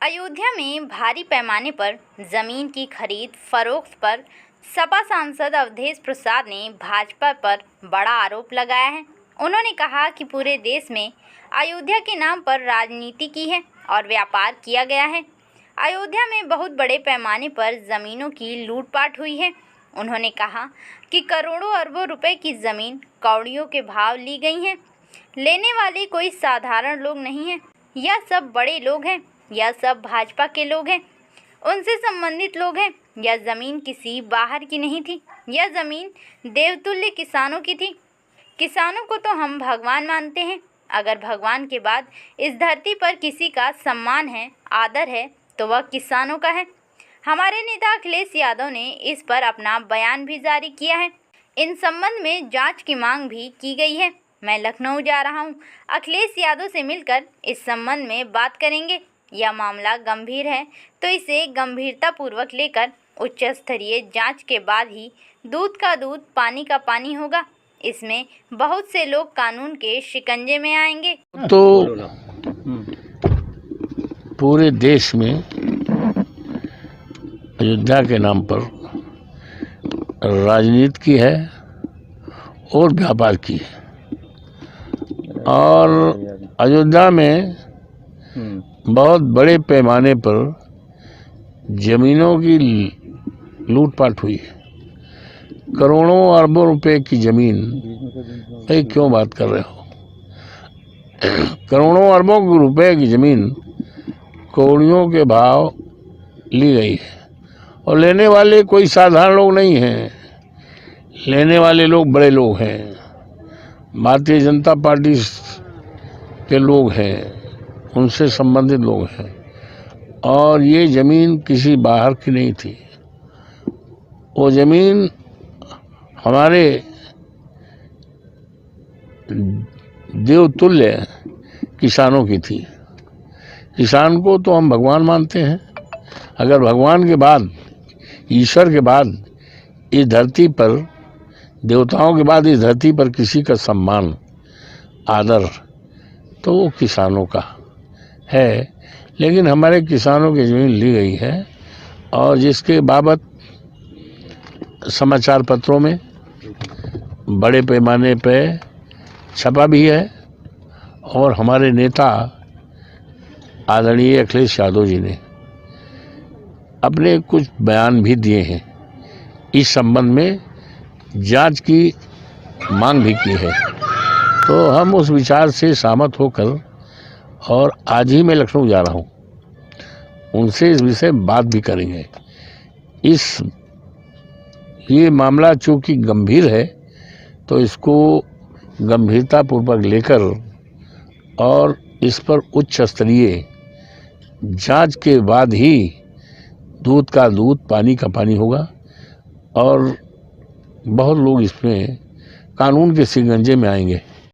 अयोध्या में भारी पैमाने पर जमीन की खरीद फरोख्त पर सपा सांसद अवधेश प्रसाद ने भाजपा पर बड़ा आरोप लगाया है। उन्होंने कहा कि पूरे देश में अयोध्या के नाम पर राजनीति की है और व्यापार किया गया है। अयोध्या में बहुत बड़े पैमाने पर ज़मीनों की लूटपाट हुई है। उन्होंने कहा कि करोड़ों अरबों रुपए की ज़मीन कौड़ियों के भाव ली गई हैं। लेने वाले कोई साधारण लोग नहीं हैं, यह सब बड़े लोग हैं, यह सब भाजपा के लोग हैं, उनसे संबंधित लोग हैं। यह ज़मीन किसी बाहर की नहीं थी, यह ज़मीन देवतुल्य किसानों की थी। किसानों को तो हम भगवान मानते हैं। अगर भगवान के बाद इस धरती पर किसी का सम्मान है, आदर है, तो वह किसानों का है। हमारे नेता अखिलेश यादव ने इस पर अपना बयान भी जारी किया है। इन संबंध में जांच की मांग भी की गई है। मैं लखनऊ जा रहा हूं, अखिलेश यादव से मिलकर इस संबंध में बात करेंगे। यह मामला गंभीर है, तो इसे गंभीरतापूर्वक लेकर उच्च स्तरीय जांच के बाद ही दूध का दूध, पानी का पानी होगा। इसमें बहुत से लोग कानून के शिकंजे में आएंगे। तो पूरे देश में अयोध्या के नाम पर राजनीति की है और व्यापार की है। और अयोध्या में बहुत बड़े पैमाने पर जमीनों की लूटपाट हुई है। करोड़ों अरबों रुपए की जमीन, ये क्यों बात कर रहे हो? करोड़ों अरबों रुपए की जमीन कौड़ियों के भाव ली गई है और लेने वाले कोई साधारण लोग नहीं हैं। लेने वाले लोग बड़े लोग हैं, भारतीय जनता पार्टी के लोग हैं, उनसे संबंधित लोग हैं। और ये ज़मीन किसी बाहर की नहीं थी। वो ज़मीन हमारे देवतुल्य किसानों की थी। किसान को तो हम भगवान मानते हैं। अगर भगवान के बाद, ईश्वर के बाद इस धरती पर, देवताओं के बाद इस धरती पर किसी का सम्मान, आदर, तो वो किसानों का है। लेकिन हमारे किसानों की ज़मीन ली गई है और जिसके बाबत समाचार पत्रों में बड़े पैमाने पे छपा भी है और हमारे नेता आदरणीय अखिलेश यादव जी ने अपने कुछ बयान भी दिए हैं। इस संबंध में जांच की मांग भी की है। तो हम उस विचार से सहमत होकर और आज ही मैं लखनऊ जा रहा हूँ, उनसे इस विषय बात भी करेंगे। ये मामला चूँकि गंभीर है, तो इसको गंभीरतापूर्वक लेकर और इस पर उच्च स्तरीय जांच के बाद ही दूध का दूध, पानी का पानी होगा। और बहुत लोग इसमें कानून के शिकंजे में आएंगे।